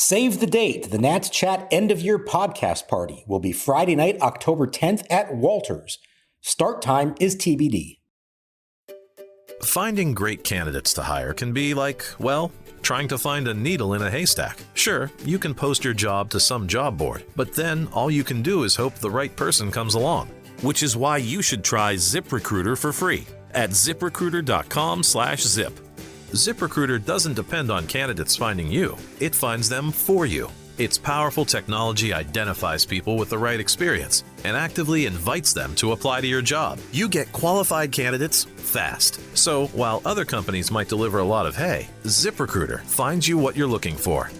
Save the date. The Nats Chat end-of-year podcast party will be Friday night, October 10th at Walters. Start time is TBD. Finding great candidates to hire can be like, well, trying to find a needle in a haystack. Sure, you can post your job to some job board, but then all you can do is hope the right person comes along. Which is why you should try ZipRecruiter for free at ZipRecruiter.com/zip. ZipRecruiter doesn't depend on candidates finding you. It finds them for you. Its powerful technology identifies people with the right experience and actively invites them to apply to your job. You get qualified candidates fast. So while other companies might deliver a lot of hay, ZipRecruiter finds you what you're looking for.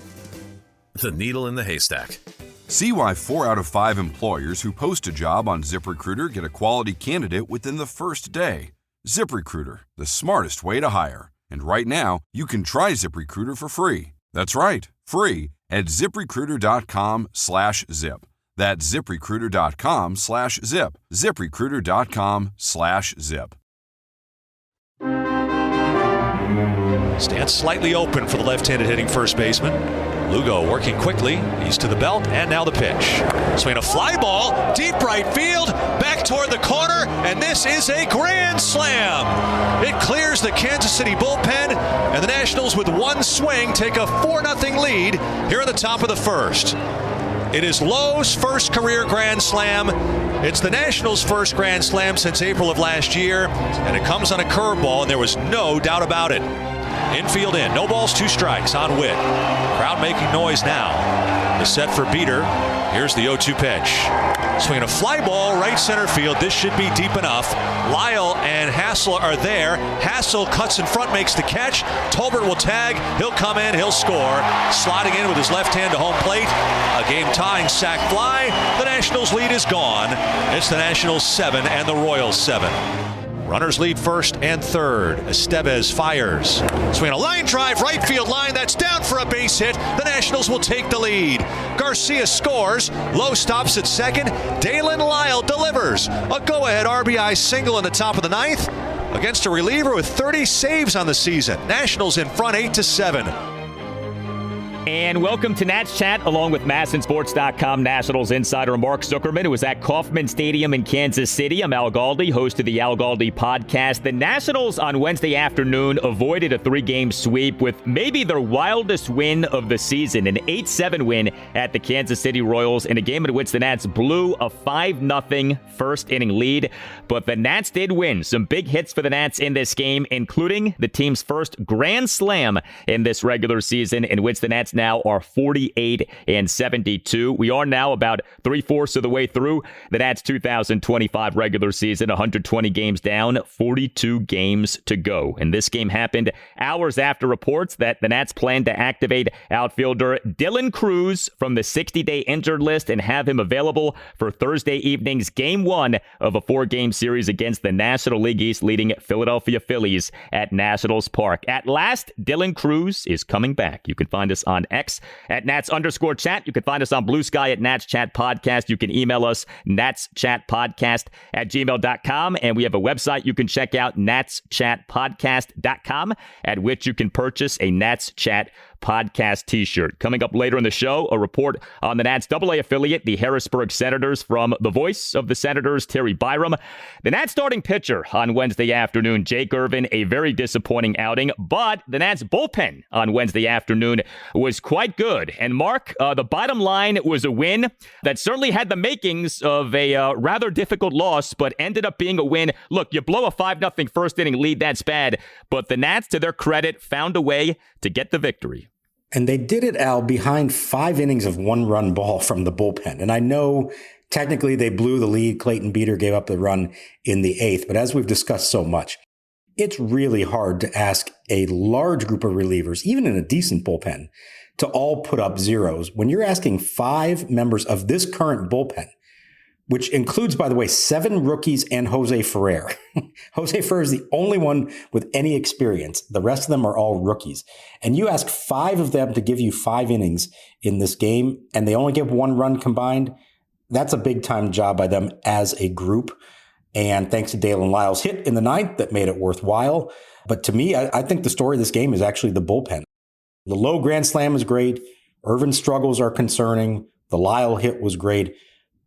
The needle in the haystack. See why 4 out of 5 employers who post a job on ZipRecruiter get a quality candidate within the first day. ZipRecruiter, the smartest way to hire. And right now, you can try ZipRecruiter for free. That's right, free at ZipRecruiter.com/zip. That's ZipRecruiter.com/zip. ZipRecruiter.com/zip. Stands slightly open for the left-handed hitting first baseman. Lugo working quickly. He's to the belt, and now the pitch. Swinging a fly ball, deep right field, back toward the corner, and this is a grand slam. It clears the Kansas City bullpen, and the Nationals with one swing take a 4-0 lead here at the top of the first. It is Lowe's first career grand slam. It's the Nationals' first grand slam since April of last year, and it comes on a curveball, and there was no doubt about it. Infield in, no balls, 2 strikes on Witt. Crowd making noise now. The set for Beeter. Here's the 0-2 pitch. Swinging a fly ball, right center field. This should be deep enough. Lile and Hassel are there. Hassel cuts in front, makes the catch. Tolbert will tag. He'll come in, he'll score. Sliding in with his left hand to home plate. A game-tying sac fly. The Nationals' lead is gone. It's the Nationals 7 and the Royals 7. Runners lead first and third. Estevez fires. Swinging a line drive, right field line. That's down for a base hit. The Nationals will take the lead. Garcia scores. Lowe stops at second. Daylen Lile delivers. A go-ahead RBI single in the top of the 9th against a reliever with 30 saves on the season. Nationals in front 8-7. And welcome to Nats Chat, along with MASNsports.com Nationals insider Mark Zuckerman, who was at Kauffman Stadium in Kansas City. I'm Al Galdi, host of the Al Galdi podcast. The Nationals on Wednesday afternoon avoided a 3-game sweep with maybe their wildest win of the season, an 8-7 win at the Kansas City Royals in a game in which the Nats blew a 5-0 first-inning lead. But the Nats did win. Some big hits for the Nats in this game, including the team's first grand slam in this regular season, in which the Nats now are 48-72. We are now about 3/4 of the way through the Nats 2025 regular season, 120 games down, 42 games to go. And this game happened hours after reports that the Nats plan to activate outfielder Dylan Cruz from the 60-day injured list and have him available for Thursday evening's Game 1 of a 4-game series against the National League East leading Philadelphia Phillies at Nationals Park. At last, Dylan Cruz is coming back. You can find us on X at Nats_chat. You can find us on Blue Sky at Nats Chat Podcast. You can email us natschatpodcast@gmail.com. And we have a website you can check out, natschatpodcast.com, at which you can purchase a Nats Chat podcast t-shirt. Coming up later in the show, a report on the Nats AA affiliate, the Harrisburg Senators, from the voice of the Senators, Terry Byram. The Nats starting pitcher on Wednesday afternoon, Jake Irvin, a very disappointing outing, but the Nats bullpen on Wednesday afternoon was quite good. And Mark, the bottom line was a win that certainly had the makings of a rather difficult loss, but ended up being a win. Look, you blow a 5-0 first inning lead, that's bad, but the Nats, to their credit, found a way to get the victory. And they did it, Al, behind 5 innings of 1-run ball from the bullpen. And I know technically they blew the lead. Clayton Beeter gave up the run in the 8th. But as we've discussed so much, it's really hard to ask a large group of relievers, even in a decent bullpen, to all put up zeros. When you're asking 5 members of this current bullpen, which includes, by the way, 7 rookies and Jose Ferrer. Jose Ferrer is the only one with any experience. The rest of them are all rookies. And you ask 5 of them to give you 5 innings in this game, and they only give 1 run combined. That's a big-time job by them as a group. And thanks to Daylen Lile's hit in the 9th, that made it worthwhile. But to me, I think the story of this game is actually the bullpen. The Lowe grand slam is great. Irvin's struggles are concerning. The Lile hit was great.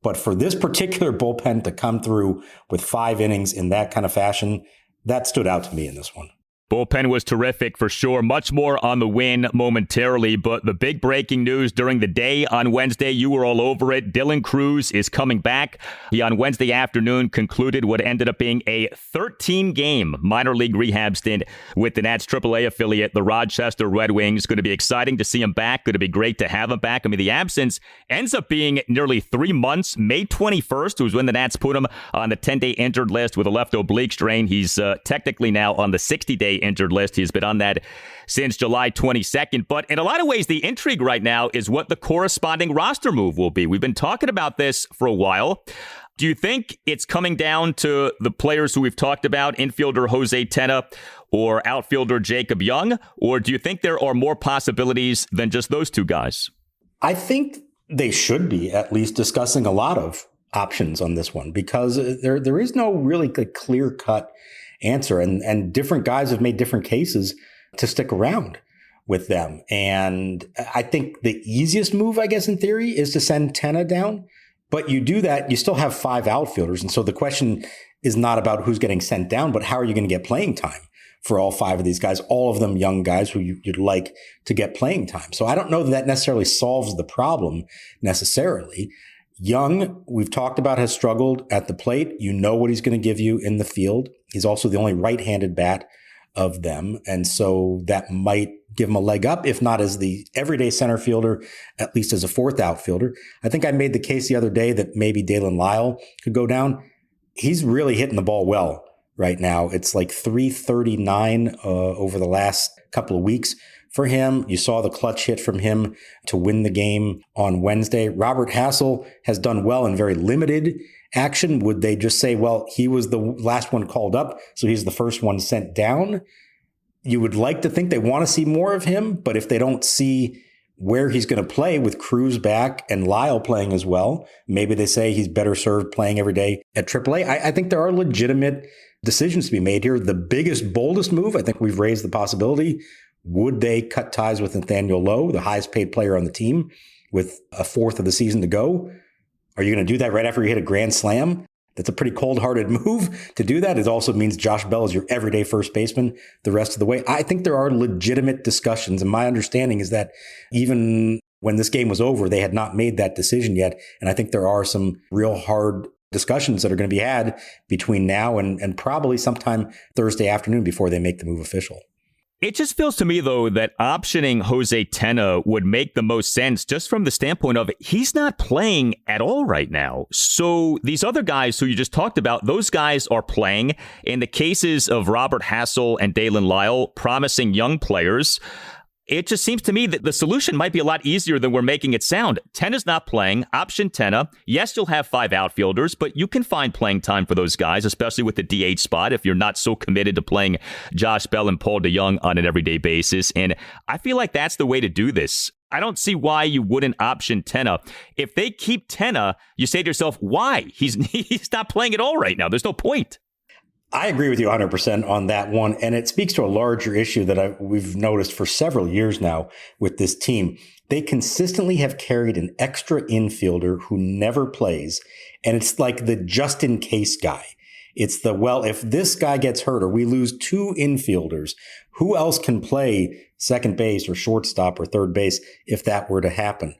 But for this particular bullpen to come through with 5 innings in that kind of fashion, that stood out to me in this one. Bullpen was terrific for sure. Much more on the win momentarily, but the big breaking news during the day on Wednesday, you were all over it. Dylan Crews is coming back. He on Wednesday afternoon concluded what ended up being a 13-game minor league rehab stint with the Nats AAA affiliate, the Rochester Red Wings. Going to be exciting to see him back. Going to be great to have him back. I mean, the absence ends up being nearly 3 months. May 21st was when the Nats put him on the 10-day injured list with a left oblique strain. He's technically now on the 60-day injured list. He's been on that since July 22nd. But in a lot of ways, the intrigue right now is what the corresponding roster move will be. We've been talking about this for a while. Do you think it's coming down to the players who we've talked about, infielder Jose Tena or outfielder Jacob Young? Or do you think there are more possibilities than just those two guys? I think they should be at least discussing a lot of options on this one, because there is no really clear-cut answer, and different guys have made different cases to stick around with them. And I think the easiest move, I guess, in theory, is to send Tena down. But you do that, you still have 5 outfielders. And so the question is not about who's getting sent down, but how are you going to get playing time for all 5 of these guys, all of them young guys who you'd like to get playing time. So I don't know that necessarily solves the problem necessarily. Young, we've talked about, has struggled at the plate. You know what he's going to give you in the field. He's also the only right-handed bat of them. And so that might give him a leg up, if not as the everyday center fielder, at least as a 4th outfielder. I think I made the case the other day that maybe Daylen Lile could go down. He's really hitting the ball well right now. It's like 339 over the last couple of weeks for him. You saw the clutch hit from him to win the game on Wednesday. Robert Hassel has done well in very limited action. Would they just say, well, he was the last one called up, so he's the first one sent down? You would like to think they want to see more of him, but if they don't see where he's going to play with Crews back and Lile playing as well, maybe they say he's better served playing every day at AAA. I think there are legitimate decisions to be made here. The biggest, boldest move, I think we've raised the possibility. Would they cut ties with Nathaniel Lowe, the highest paid player on the team, with a 4th of the season to go? Are you going to do that right after you hit a grand slam? That's a pretty cold-hearted move to do that. It also means Josh Bell is your everyday first baseman the rest of the way. I think there are legitimate discussions, and my understanding is that even when this game was over, they had not made that decision yet. And I think there are some real hard discussions that are going to be had between now and probably sometime Thursday afternoon before they make the move official. It just feels to me, though, that optioning Jose Tena would make the most sense just from the standpoint of he's not playing at all right now. So these other guys who you just talked about, those guys are playing. In the cases of Robert Hassel and Daylen Lile, promising young players, it just seems to me that the solution might be a lot easier than we're making it sound. Tena's not playing. Option Tena. Yes, you'll have 5 outfielders, but you can find playing time for those guys, especially with the DH spot if you're not so committed to playing Josh Bell and Paul DeJong on an everyday basis. And I feel like that's the way to do this. I don't see why you wouldn't option Tena. If they keep Tena, you say to yourself, why? He's not playing at all right now. There's no point. I agree with you 100% on that one. And it speaks to a larger issue that we've noticed for several years now with this team. They consistently have carried an extra infielder who never plays. And it's like the just in case guy. It's the, well, if this guy gets hurt or we lose 2 infielders, who else can play second base or shortstop or third base if that were to happen?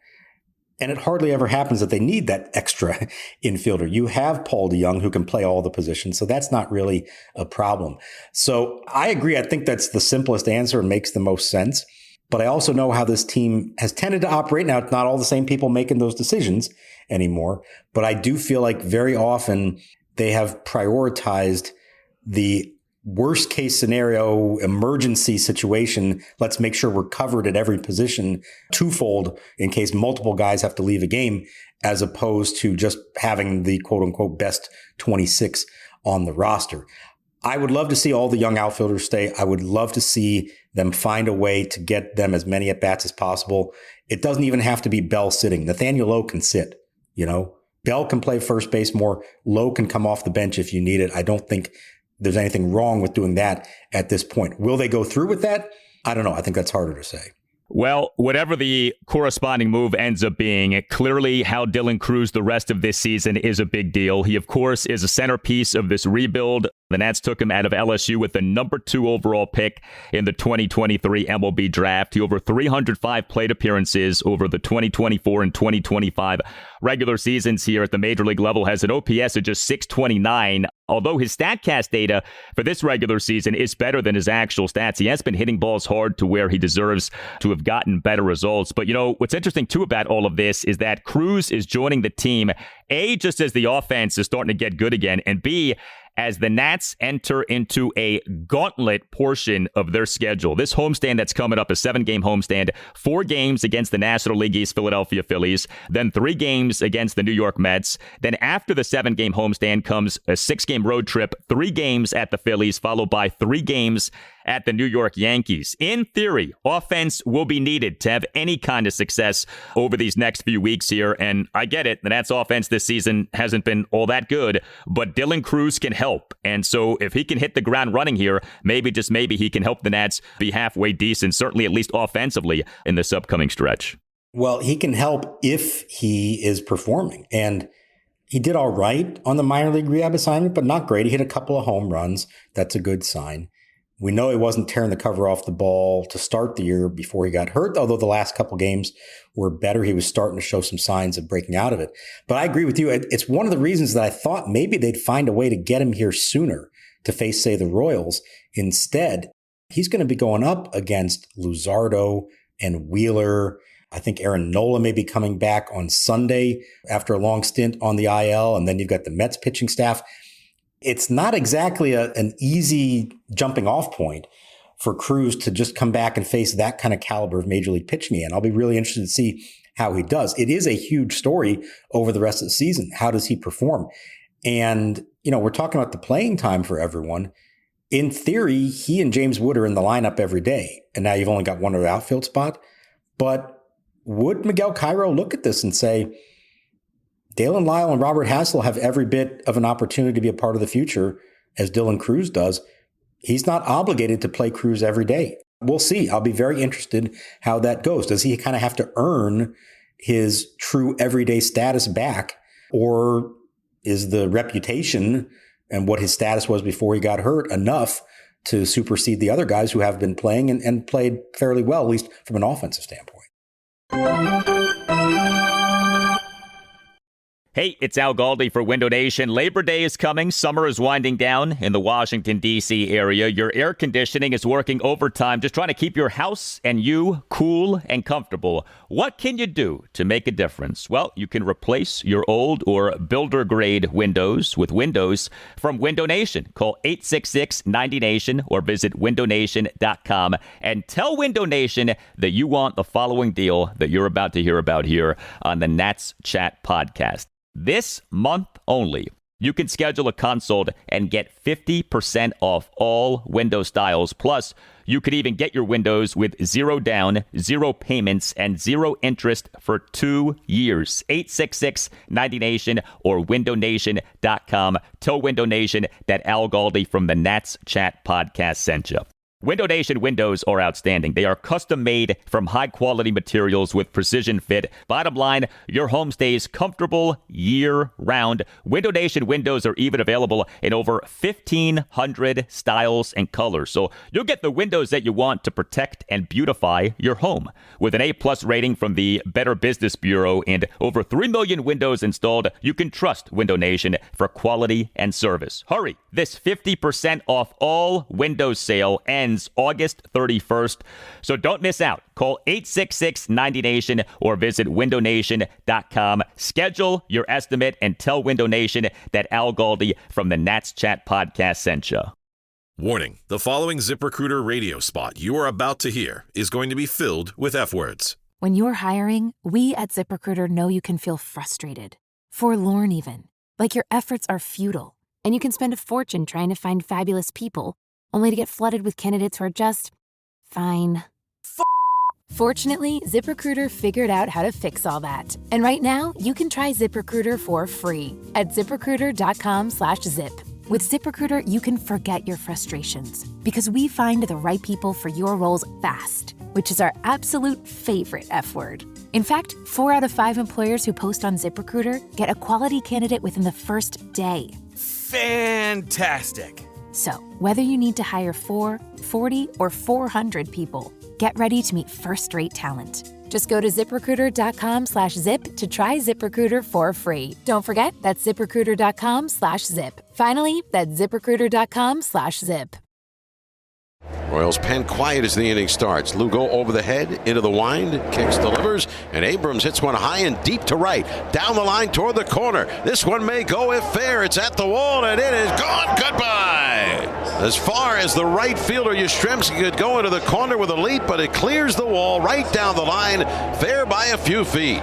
And it hardly ever happens that they need that extra infielder. You have Paul DeJong who can play all the positions, so that's not really a problem. So I agree. I think that's the simplest answer and makes the most sense. But I also know how this team has tended to operate. Now, it's not all the same people making those decisions anymore, but I do feel like very often they have prioritized the worst case scenario, emergency situation. Let's make sure we're covered at every position twofold in case multiple guys have to leave a game, as opposed to just having the quote unquote best 26 on the roster. I would love to see all the young outfielders stay. I would love to see them find a way to get them as many at bats as possible. It doesn't even have to be Bell sitting. Nathaniel Lowe can sit, Bell can play first base more. Lowe can come off the bench if you need it. I don't think there's anything wrong with doing that at this point. Will they go through with that? I don't know. I think that's harder to say. Well, whatever the corresponding move ends up being, clearly how Dylan Crews the rest of this season is a big deal. He, of course, is a centerpiece of this rebuild. The Nats took him out of LSU with the number 2 overall pick in the 2023 MLB draft. He over 305 plate appearances over the 2024 and 2025 regular seasons here at the major league level, has an OPS of just 629. Although his StatCast data for this regular season is better than his actual stats, he has been hitting balls hard to where he deserves to have gotten better results. But, what's interesting, too, about all of this is that Crews is joining the team, A, just as the offense is starting to get good again, and B, as the Nats enter into a gauntlet portion of their schedule. This homestand that's coming up, a 7-game homestand, 4 games against the National League East Philadelphia Phillies, then 3 games against the New York Mets. Then after the 7-game homestand comes a 6-game road trip, 3 games at the Phillies, followed by 3 games at the New York Yankees. In theory, offense will be needed to have any kind of success over these next few weeks here. And I get it. The Nats offense this season hasn't been all that good, but Dylan Crews can help. And so if he can hit the ground running here, maybe, just maybe, he can help the Nats be halfway decent, certainly at least offensively in this upcoming stretch. Well, he can help if he is performing. And he did all right on the minor league rehab assignment, but not great. He hit a couple of home runs. That's a good sign. We know he wasn't tearing the cover off the ball to start the year before he got hurt, although the last couple games were better. He was starting to show some signs of breaking out of it. But I agree with you. It's one of the reasons that I thought maybe they'd find a way to get him here sooner to face, say, the Royals. Instead, he's going to be going up against Luzardo and Wheeler. I think Aaron Nola may be coming back on Sunday after a long stint on the IL. And then you've got the Mets pitching staff. It's not exactly an easy jumping off point for Crews to just come back and face that kind of caliber of major league pitching again. I'll be really interested to see how he does. It is a huge story over the rest of the season. How does he perform? And, we're talking about the playing time for everyone. In theory, he and James Wood are in the lineup every day. And now you've only got one other outfield spot. But would Miguel Cairo look at this and say, Daylen, Lile, and Robert Hassell have every bit of an opportunity to be a part of the future as Dylan Crews does. He's not obligated to play Crews every day. We'll see. I'll be very interested how that goes. Does he kind of have to earn his true everyday status back? Or is the reputation and what his status was before he got hurt enough to supersede the other guys who have been playing and played fairly well, at least from an offensive standpoint? Hey, it's Al Galdi for Window Nation. Labor Day is coming. Summer is winding down in the Washington, D.C. area. Your air conditioning is working overtime, just trying to keep your house and you cool and comfortable. What can you do to make a difference? Well, you can replace your old or builder-grade windows with windows from Window Nation. Call 866-90NATION or visit windownation.com and tell Window Nation that you want the following deal that you're about to hear about here on the Nats Chat podcast. This month only, you can schedule a consult and get 50% off all window styles. Plus, you could even get your windows with 0 down, 0 payments, and 0 interest for 2 years. 866-90NATION or windownation.com. Tell Window Nation that Al Galdi from the Nats Chat podcast sent you. Window Nation windows are outstanding. They are custom made from high quality materials with precision fit. Bottom line, your home stays comfortable year round. Window Nation windows are even available in over 1,500 styles and colors. So you'll get the windows that you want to protect and beautify your home. With an A+ rating from the Better Business Bureau and over 3 million windows installed, you can trust Window Nation for quality and service. Hurry! This 50% off all windows sale ends August 31st. So don't miss out. Call 866-90NATION or visit windownation.com. Schedule your estimate and tell Window Nation that Al Galdi from the Nats Chat podcast sent you. Warning, the following ZipRecruiter radio spot you are about to hear is going to be filled with F-words. When you're hiring, we at ZipRecruiter know you can feel frustrated, forlorn even, like your efforts are futile, and you can spend a fortune trying to find fabulous people only to get flooded with candidates who are just fine. Fortunately, ZipRecruiter figured out how to fix all that. And right now, you can try ZipRecruiter for free at ZipRecruiter.com/zip. With ZipRecruiter, you can forget your frustrations because we find the right people for your roles fast. which is our absolute favorite F word. In fact, 4 out of 5 employers who post on ZipRecruiter get a quality candidate within the first day. Fantastic. So, whether you need to hire 4, 40, or 400 people, get ready to meet first-rate talent. Just go to ZipRecruiter.com/zip to try ZipRecruiter for free. Don't forget, that's ZipRecruiter.com/zip. Finally, that's ZipRecruiter.com/zip. Royals pen quiet as the inning starts. Lugo over the head, into the wind, kicks, delivers, and Abrams hits one high and deep to right. Down the line toward the corner. This one may go if fair. It's at the wall, and it is gone. Goodbye. As far as the right fielder Yastrzemski could go into the corner with a leap, but it clears the wall right down the line, fair by a few feet.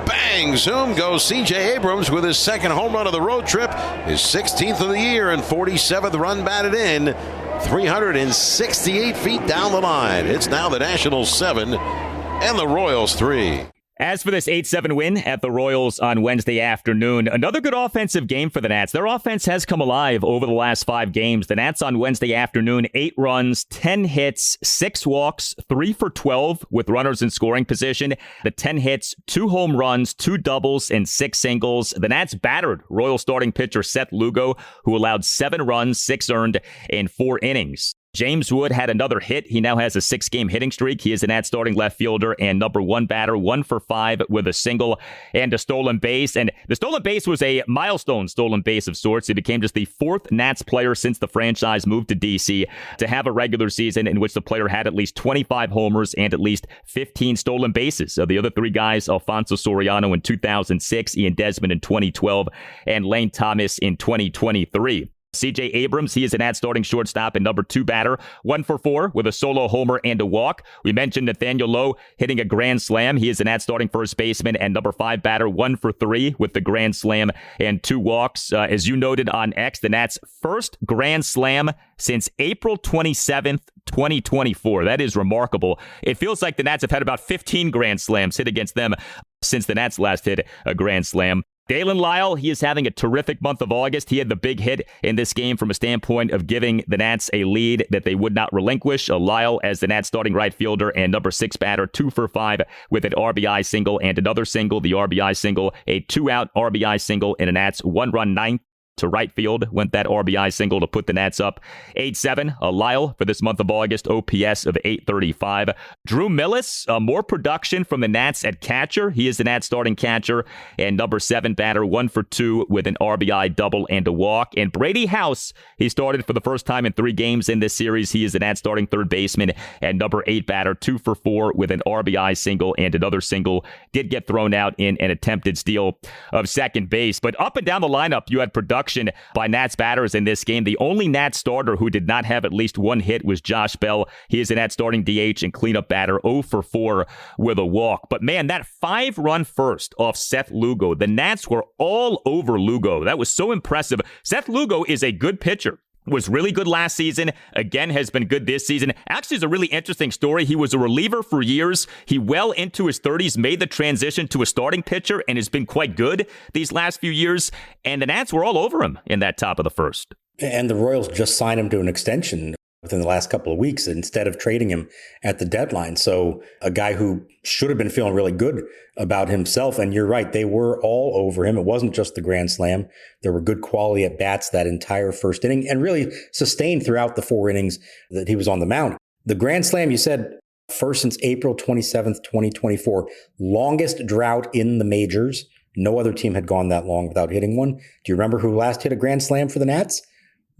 Bang! Zoom goes C.J. Abrams with his second home run of the road trip, his 16th of the year and 47th run batted in. 368 feet down the line. It's now the Nationals 7 and the Royals 3. As for this 8-7 win at the Royals on Wednesday afternoon, another good offensive game for the Nats. Their offense has come alive over the last 5 games. The Nats on Wednesday afternoon, 8 runs, 10 hits, 6 walks, 3 for 12 with runners in scoring position. The 10 hits, 2 home runs, 2 doubles, and 6 singles. The Nats battered Royal starting pitcher Seth Lugo, who allowed 7 runs, 6 earned, in 4 innings. James Wood had another hit. He now has a 6-game hitting streak. He is the Nats starting left fielder and number 1 batter, 1 for 5 with a single and a stolen base. And the stolen base was a milestone stolen base of sorts. He became just the 4th Nats player since the franchise moved to D.C. to have a regular season in which the player had at least 25 homers and at least 15 stolen bases. So the other 3 guys, Alfonso Soriano in 2006, Ian Desmond in 2012, and Lane Thomas in 2023. C.J. Abrams, he is an Nats starting shortstop and number 2 batter, 1 for 4 with a solo homer and a walk. We mentioned Nathaniel Lowe hitting a grand slam. He is an Nats starting first baseman and number 5 batter, 1 for 3 with the grand slam and 2 walks. As you noted on X, the Nats' first grand slam since April 27th, 2024. That is remarkable. It feels like the Nats have had about 15 grand slams hit against them since the Nats last hit a grand slam. Daylen Lile, he is having a terrific month of August. He had the big hit in this game from a standpoint of giving the Nats a lead that they would not relinquish. Lile as the Nats starting right fielder and number 6 batter, 2 for 5 with an RBI single and another single. The RBI single, a 2-out RBI single in a Nats 1-run ninth. To right field went that RBI single to put the Nats up 8-7. Lile for this month of August, OPS of 835. Drew Millis, more production from the Nats at catcher. He is the Nats starting catcher and number 7 batter, 1 for 2 with an RBI double and a walk. And Brady House, he started for the first time in 3 games in this series. He is the Nats starting third baseman and number 8 batter, 2 for 4 with an RBI single and another single. Did get thrown out in an attempted steal of second base. But up and down the lineup, you had production by Nats batters in this game. The only Nats starter who did not have at least 1 hit was Josh Bell. He is a Nats starting DH and cleanup batter, 0 for 4 with a walk. But man, that 5-run first off Seth Lugo, the Nats were all over Lugo. That was so impressive. Seth Lugo is a good pitcher. Was really good last season, again has been good this season. Actually, it's a really interesting story. He was a reliever for years. He well into his 30s made the transition to a starting pitcher and has been quite good these last few years. And the Nats were all over him in that top of the first. And the Royals just signed him to an extension within the last couple of weeks instead of trading him at the deadline. So a guy who should have been feeling really good about himself. And you're right, they were all over him. It wasn't just the grand slam. There were good quality at bats that entire first inning and really sustained throughout the 4 innings that he was on the mound. The grand slam, you said, first since April 27th, 2024, longest drought in the majors. No other team had gone that long without hitting one. Do you remember who last hit a grand slam for the Nats?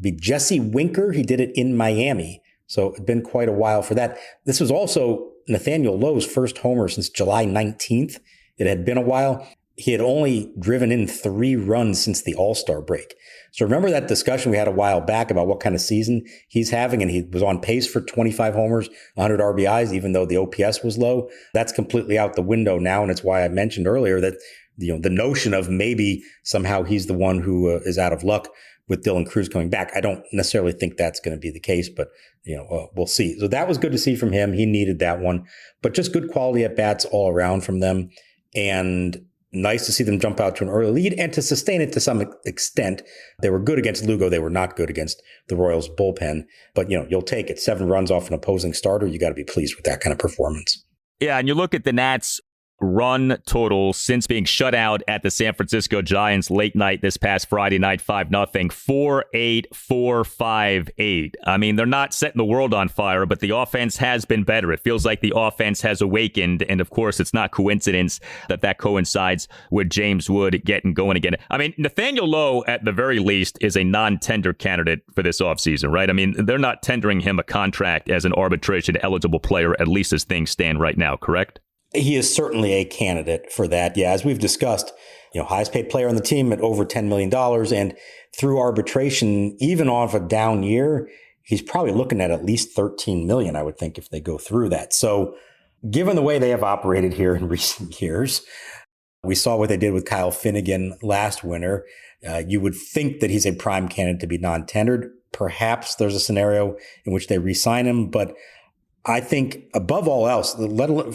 Be Jesse Winker. He did it in Miami. So it's been quite a while for that. This was also Nathaniel Lowe's first homer since July 19th. It had been a while. He had only driven in 3 runs since the All-Star break. So remember that discussion we had a while back about what kind of season he's having, and he was on pace for 25 homers, 100 RBIs, even though the OPS was low. That's completely out the window now, and it's why I mentioned earlier that the notion of maybe somehow he's the one who is out of luck with Dylan Cruz coming back. I don't necessarily think that's going to be the case, but we'll see. So that was good to see from him. He needed that one, but just good quality at bats all around from them. And Nice to see them jump out to an early lead and to sustain it to some extent. They were good against Lugo. They were not good against the Royals bullpen. But, you'll take it. 7 runs off an opposing starter. You got to be pleased with that kind of performance. Yeah, and you look at the Nats' run total since being shut out at the San Francisco Giants late night this past Friday night, 5-0, 4-8, 4-5-8. I mean, they're not setting the world on fire, but the offense has been better. It feels like the offense has awakened, and of course, it's not coincidence that coincides with James Wood getting going again. I mean, Nathaniel Lowe, at the very least, is a non-tender candidate for this offseason, right? I mean, they're not tendering him a contract as an arbitration-eligible player, at least as things stand right now, correct? He is certainly a candidate for that. Yeah, as we've discussed, highest paid player on the team at over $10 million. And through arbitration, even off a down year, he's probably looking at least $13 million, I would think, if they go through that. So given the way they have operated here in recent years, we saw what they did with Kyle Finnegan last winter. You would think that he's a prime candidate to be non-tendered. Perhaps there's a scenario in which they re-sign him, but I think above all else,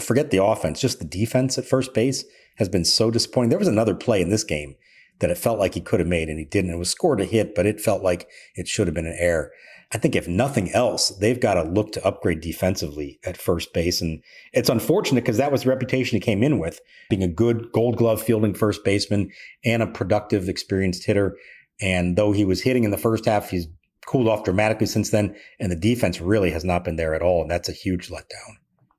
forget the offense, just the defense at first base has been so disappointing. There was another play in this game that it felt like he could have made and he didn't. It was scored a hit, but it felt like it should have been an error. I think if nothing else, they've got to look to upgrade defensively at first base. And it's unfortunate because that was the reputation he came in with, being a good Gold Glove fielding first baseman and a productive, experienced hitter. And though he was hitting in the first half, he's cooled off dramatically since then, and the defense really has not been there at all, and that's a huge letdown.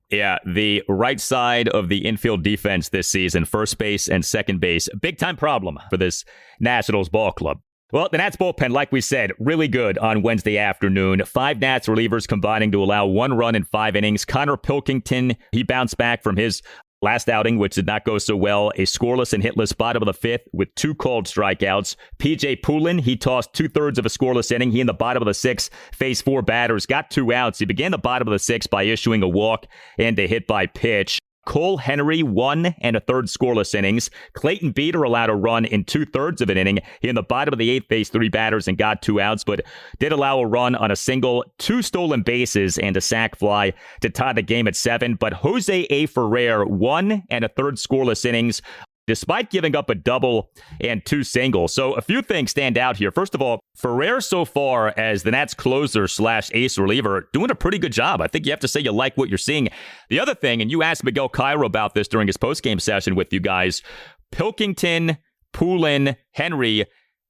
Yeah, the right side of the infield defense this season, first base and second base, big-time problem for this Nationals ball club. Well, the Nats bullpen, like we said, really good on Wednesday afternoon. 5 Nats relievers combining to allow 1 run in 5 innings. Connor Pilkington, he bounced back from his last outing, which did not go so well, a scoreless and hitless bottom of the 5th with 2 called strikeouts. PJ Poulin, he tossed 2/3 of a scoreless inning. He in the bottom of the 6th faced 4 batters, got 2 outs. He began the bottom of the 6th by issuing a walk and a hit by pitch. Cole Henry, 1 1/3 scoreless innings. Clayton Beeter allowed a run in 2/3 of an inning. He in the bottom of the 8th faced 3 batters and got 2 outs, but did allow a run on a single, 2 stolen bases, and a sac fly to tie the game at 7. But Jose A. Ferrer, 1 1/3 scoreless innings, despite giving up a double and 2 singles. So a few things stand out here. First of all, Ferrer so far as the Nats closer / ace reliever, doing a pretty good job. I think you have to say you like what you're seeing. The other thing, and you asked Miguel Cairo about this during his postgame session with you guys, Pilkington, Poulin, Henry,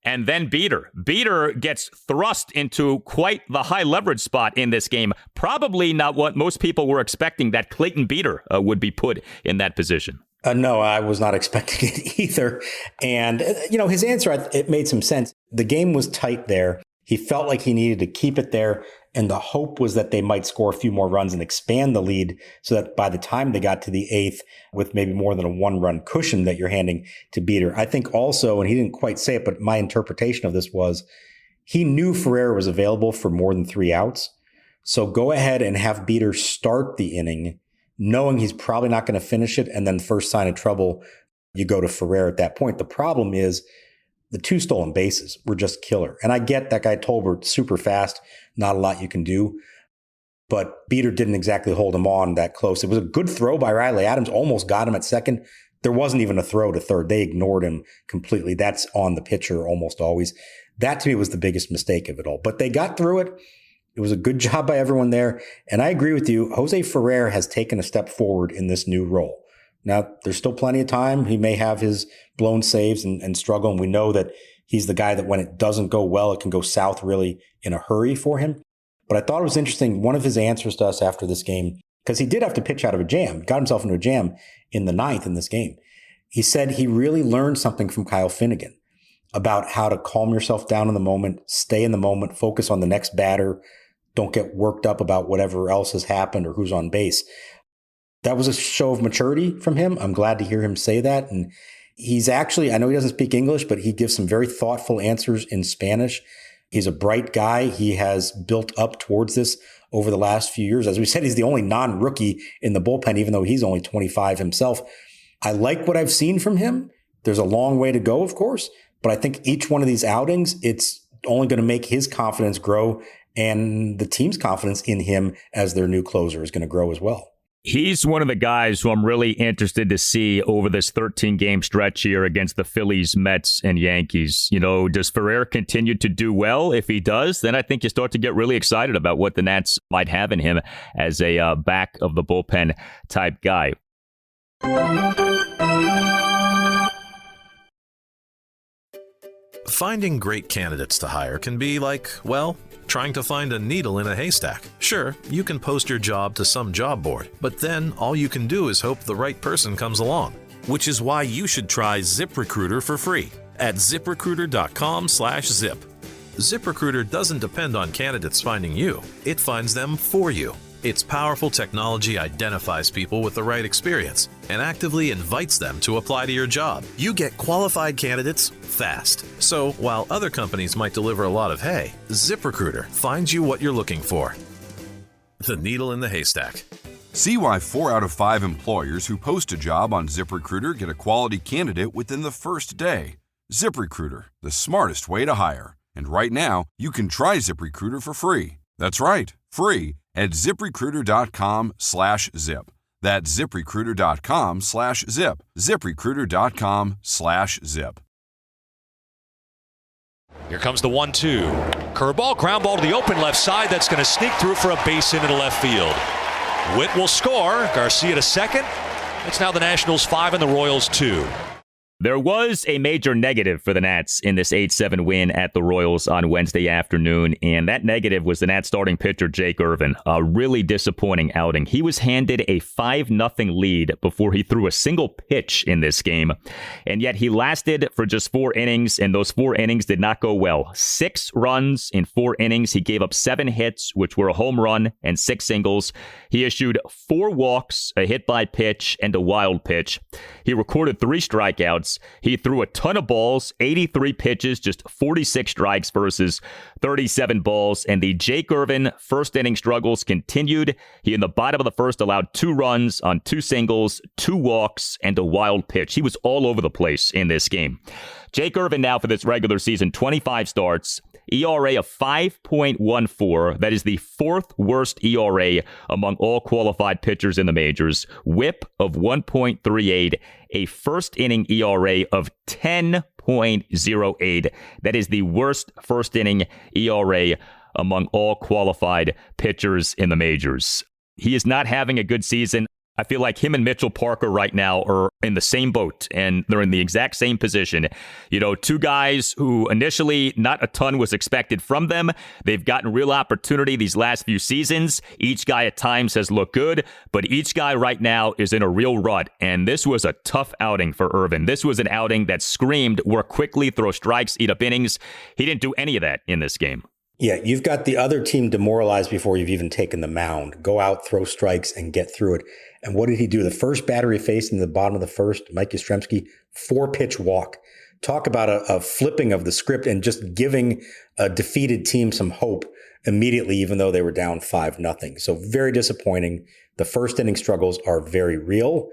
and then Beeter. Beeter gets thrust into quite the high leverage spot in this game. Probably not what most people were expecting, that Clayton Beeter would be put in that position. No, I was not expecting it either. And, his answer, it made some sense. The game was tight there. He felt like he needed to keep it there. And the hope was that they might score a few more runs and expand the lead so that by the time they got to the 8th with maybe more than a 1-run cushion that you're handing to Beeter. I think also, and he didn't quite say it, but my interpretation of this was he knew Ferrer was available for more than 3 outs. So go ahead and have Beeter start the inning, knowing he's probably not going to finish it, and then first sign of trouble, you go to Ferrer at that point. The problem is the 2 stolen bases were just killer. And I get that guy Tolbert super fast, not a lot you can do. But Beeter didn't exactly hold him on that close. It was a good throw by Riley Adams, almost got him at second. There wasn't even a throw to third. They ignored him completely. That's on the pitcher almost always. That to me was the biggest mistake of it all. But they got through it. It was a good job by everyone there. And I agree with you. Jose Ferrer has taken a step forward in this new role. Now, there's still plenty of time. He may have his blown saves and struggle. And we know that he's the guy that when it doesn't go well, it can go south really in a hurry for him. But I thought it was interesting. One of his answers to us after this game, because he did have to pitch out of a jam, got himself into a jam in the 9th in this game. He said he really learned something from Kyle Finnegan about how to calm yourself down in the moment, stay in the moment, focus on the next batter. Don't get worked up about whatever else has happened or who's on base. That was a show of maturity from him. I'm glad to hear him say that. And he's actually, I know he doesn't speak English, but he gives some very thoughtful answers in Spanish. He's a bright guy. He has built up towards this over the last few years. As we said, he's the only non-rookie in the bullpen, even though he's only 25 himself. I like what I've seen from him. There's a long way to go, of course, but I think each one of these outings, it's only going to make his confidence grow, and the team's confidence in him as their new closer is going to grow as well. He's one of the guys who I'm really interested to see over this 13-game stretch here against the Phillies, Mets, and Yankees. Does Ferrer continue to do well? If he does, then I think you start to get really excited about what the Nats might have in him as a back of the bullpen type guy. Finding great candidates to hire can be like, well, trying to find a needle in a haystack. Sure, you can post your job to some job board, but then all you can do is hope the right person comes along. Which is why you should try ZipRecruiter for free at ZipRecruiter.com/zip. ZipRecruiter doesn't depend on candidates finding you. It finds them for you. Its powerful technology identifies people with the right experience and actively invites them to apply to your job. You get qualified candidates fast. So while other companies might deliver a lot of hay, ZipRecruiter finds you what you're looking for. The needle in the haystack. See why 4 out of 5 employers who post a job on ZipRecruiter get a quality candidate within the first day. ZipRecruiter, the smartest way to hire. And right now, you can try ZipRecruiter for free. That's right, free at ZipRecruiter.com/zip. That's ZipRecruiter.com/zip. ZipRecruiter.com/zip. Here comes the 1-2. Curveball, ground ball to the open left side. That's going to sneak through for a base hit into left field. Witt will score. Garcia to second. It's now the Nationals 5 and the Royals 2. There was a major negative for the Nats in this 8-7 win at the Royals on Wednesday afternoon, and that negative was the Nats starting pitcher Jake Irvin. A really disappointing outing. He was handed a 5-0 lead before he threw a single pitch in this game, and yet he lasted for just 4 innings, and those 4 innings did not go well. 6 runs in 4 innings. He gave up 7 hits, which were a home run and 6 singles. He issued 4 walks, a hit by pitch, and a wild pitch. He recorded 3 strikeouts. He threw a ton of balls, 83 pitches, just 46 strikes versus 37 balls. And the Jake Irvin first inning struggles continued. He, in the bottom of the first, allowed 2 runs on 2 singles, 2 walks, and a wild pitch. He was all over the place in this game. Jake Irvin now for this regular season, 25 starts, ERA of 5.14. That is the 4th worst ERA among all qualified pitchers in the majors. WHIP of 1.38, a first inning ERA of 10.08. That is the worst first inning ERA among all qualified pitchers in the majors. He is not having a good season. I feel like him and Mitchell Parker right now are in the same boat, and they're in the exact same position. 2 guys who initially not a ton was expected from them. They've gotten real opportunity these last few seasons. Each guy at times has looked good, but each guy right now is in a real rut, and this was a tough outing for Irvin. This was an outing that screamed work quickly, throw strikes, eat up innings. He didn't do any of that in this game. Yeah, you've got the other team demoralized before you've even taken the mound. Go out, throw strikes, and get through it. And what did he do? The first batter he faced in the bottom of the first, Mike Yastrzemski, 4-pitch walk. Talk about a flipping of the script and just giving a defeated team some hope immediately, even though they were down 5-0. So very disappointing. The first inning struggles are very real.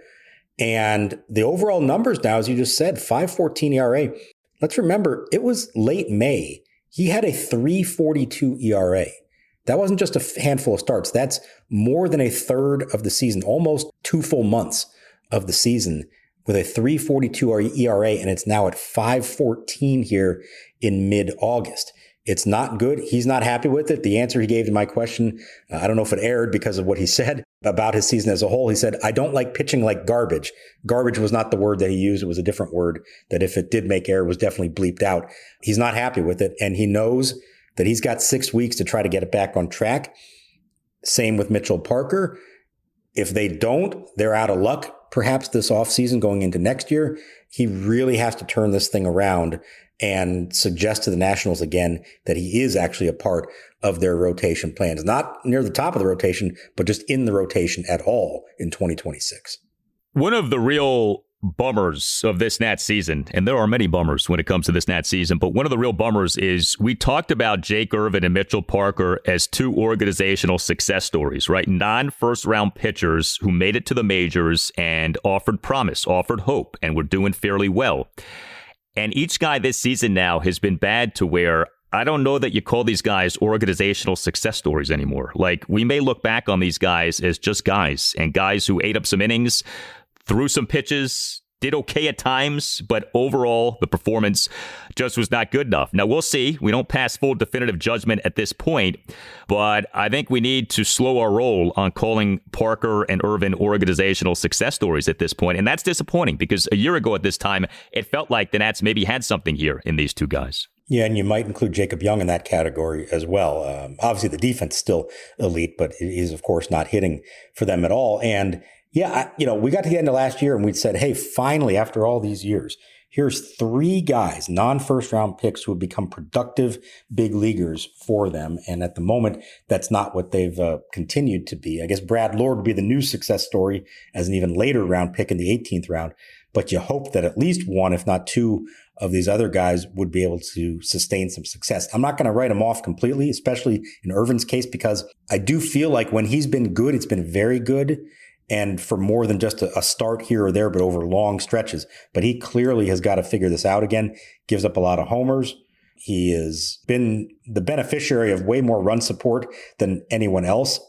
And the overall numbers now, as you just said, 5.14 ERA. Let's remember, it was late May. He had a 3.42 ERA. That wasn't just a handful of starts. That's more than a third of the season, almost 2 full months of the season with a 3.42 ERA, and it's now at 5.14 here in mid-August. It's not good. He's not happy with it. The answer he gave to my question, I don't know if it aired because of what he said about his season as a whole. He said, I don't like pitching like garbage. Garbage was not the word that he used. It was a different word that if it did make air, was definitely bleeped out. He's not happy with it. And he knows that he's got 6 weeks to try to get it back on track. Same with Mitchell Parker. If they don't, they're out of luck, perhaps this offseason going into next year. He really has to turn this thing around and suggest to the Nationals again that he is actually a part of their rotation plans. Not near the top of the rotation, but just in the rotation at all in 2026. One of the real bummers of this Nats season, and there are many bummers when it comes to this Nats season, but one of the real bummers is we talked about Jake Irvin and Mitchell Parker as 2 organizational success stories, right? Non-first round pitchers who made it to the majors and offered promise, offered hope, and were doing fairly well. And each guy this season now has been bad to where I don't know that you call these guys organizational success stories anymore. Like, we may look back on these guys as just guys, and guys who ate up some innings, threw some pitches, did okay at times, but overall, the performance just was not good enough. Now, we'll see. We don't pass full definitive judgment at this point, but I think we need to slow our roll on calling Parker and Irvin organizational success stories at this point. And that's disappointing because a year ago at this time, it felt like the Nats maybe had something here in these two guys. Yeah, and you might include Jacob Young in that category as well. Obviously, the defense is still elite, but it is, of course, not hitting for them at all. And yeah, we got to the end of last year and we said, hey, finally, after all these years, here's three guys, non-first round picks who have become productive big leaguers for them. And at the moment, that's not what they've continued to be. I guess Brad Lord would be the new success story as an even later round pick in the 18th round. But you hope that at least one, if not two, of these other guys would be able to sustain some success. I'm not going to write them off completely, especially in Irvin's case, because I do feel like when he's been good, it's been very good. And for more than just a start here or there, but over long stretches. But he clearly has got to figure this out again. Gives up a lot of homers. He has been the beneficiary of way more run support than anyone else.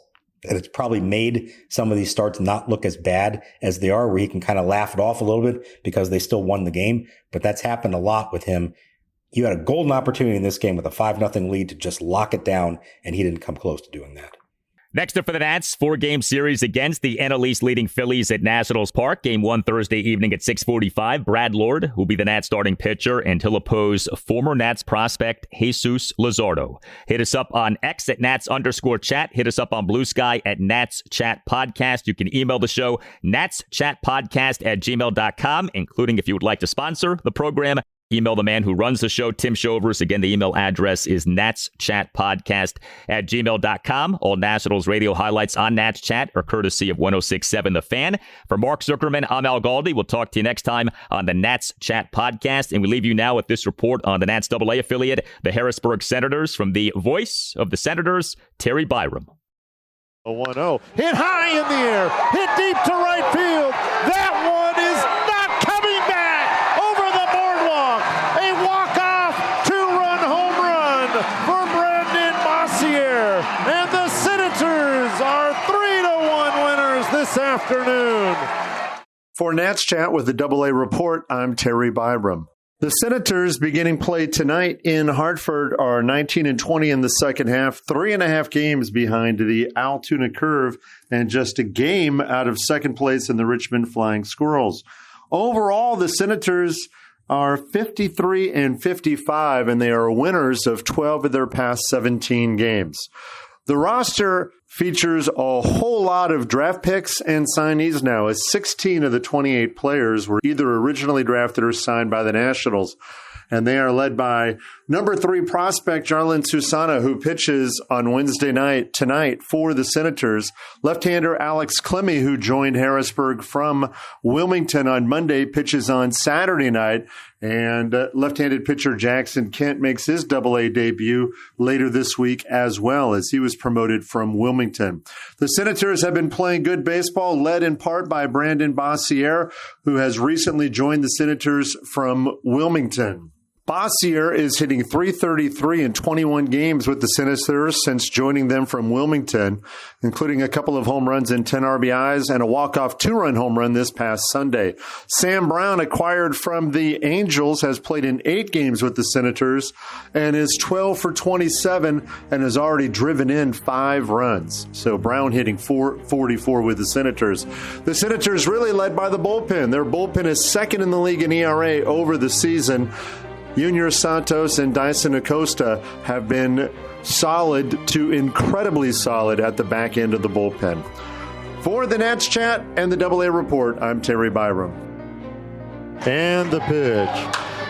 And it's probably made some of these starts not look as bad as they are, where he can kind of laugh it off a little bit because they still won the game. But that's happened a lot with him. You had a golden opportunity in this game with a 5-0 lead to just lock it down, and he didn't come close to doing that. Next up for the Nats, 4-game series against the NL East leading Phillies at Nationals Park. Game 1 Thursday evening at 6:45. Brad Lord will be the Nats starting pitcher, and he'll oppose former Nats prospect Jesus Luzardo. Hit us up on X at Nats_chat. Hit us up on Blue Sky at Nats Chat Podcast. You can email the show, natschatpodcast@gmail.com, including if you would like to sponsor the program. Email the man who runs the show, Tim Shovers. Again, the email address is natschatpodcast@gmail.com. All Nationals radio highlights on Nats Chat are courtesy of 106.7 The Fan. For Mark Zuckerman, I'm Al Galdi. We'll talk to you next time on the Nats Chat Podcast. And we leave you now with this report on the Nats AA affiliate, the Harrisburg Senators, from the voice of the Senators, Terry Byram. 1-0. Hit high in the air. Hit deep to right field. That one is not coming back over the boardwalk. A walk-off two-run home run for Brandon Bossier. And the Senators are 3-1 winners this afternoon. For Nats Chat with the AA Report, I'm Terry Byram. The Senators, beginning play tonight in Hartford, are 19-20 in the second half, 3.5 games behind the Altoona Curve, and just a game out of second place in the Richmond Flying Squirrels. Overall, the Senators are 53-55, and they are winners of 12 of their past 17 games. The roster features a whole lot of draft picks and signees now, as 16 of the 28 players were either originally drafted or signed by the Nationals. And they are led by number 3 prospect Jarlin Susana, who pitches on Wednesday night tonight for the Senators. Left-hander Alex Clemmy, who joined Harrisburg from Wilmington on Monday, pitches on Saturday night. And left-handed pitcher Jackson Kent makes his AA debut later this week as well, as he was promoted from Wilmington. The Senators have been playing good baseball, led in part by Brandon Bossier, who has recently joined the Senators from Wilmington. Bossier is hitting .333 in 21 games with the Senators since joining them from Wilmington, including a couple of home runs and 10 RBIs and a walk-off 2-run home run this past Sunday. Sam Brown, acquired from the Angels, has played in 8 games with the Senators and is 12 for 27 and has already driven in 5 runs. So Brown hitting .444 with the Senators. The Senators really led by the bullpen. Their bullpen is second in the league in ERA over the season. Junior Santos and Dyson Acosta have been solid to incredibly solid at the back end of the bullpen. For the Nats Chat and the AA Report, I'm Terry Byram. And the pitch.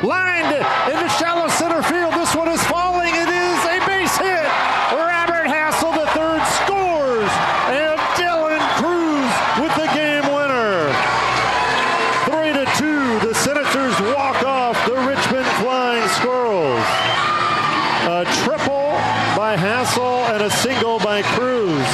Lined into shallow center field. This one is falling. It is a base hit. Robert Hassel, the third, scores. And Daylen Cruz with the game winner. 3-2. The Senators walk off the Richmond Flying Squirrels. A triple by Hassel and a single by Cruz.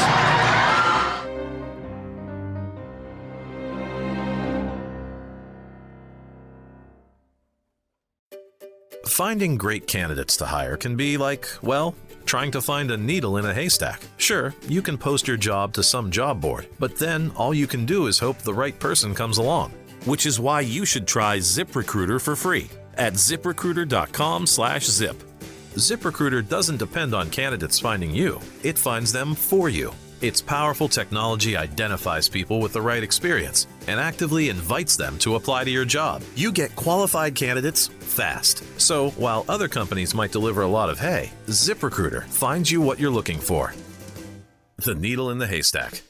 Finding great candidates to hire can be like, well, trying to find a needle in a haystack. Sure, you can post your job to some job board, but then all you can do is hope the right person comes along. Which is why you should try ZipRecruiter for free at ZipRecruiter.com/zip. ZipRecruiter doesn't depend on candidates finding you. It finds them for you. Its powerful technology identifies people with the right experience and actively invites them to apply to your job. You get qualified candidates fast. So while other companies might deliver a lot of hay, ZipRecruiter finds you what you're looking for. The needle in the haystack.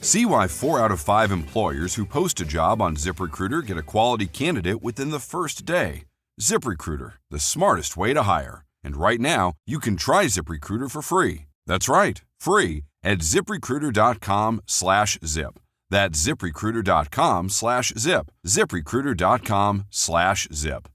See why 4 out of 5 employers who post a job on ZipRecruiter get a quality candidate within the first day. ZipRecruiter, the smartest way to hire. And right now, you can try ZipRecruiter for free. That's right, free at ZipRecruiter.com/zip. That's ZipRecruiter.com/zip. ZipRecruiter.com/zip.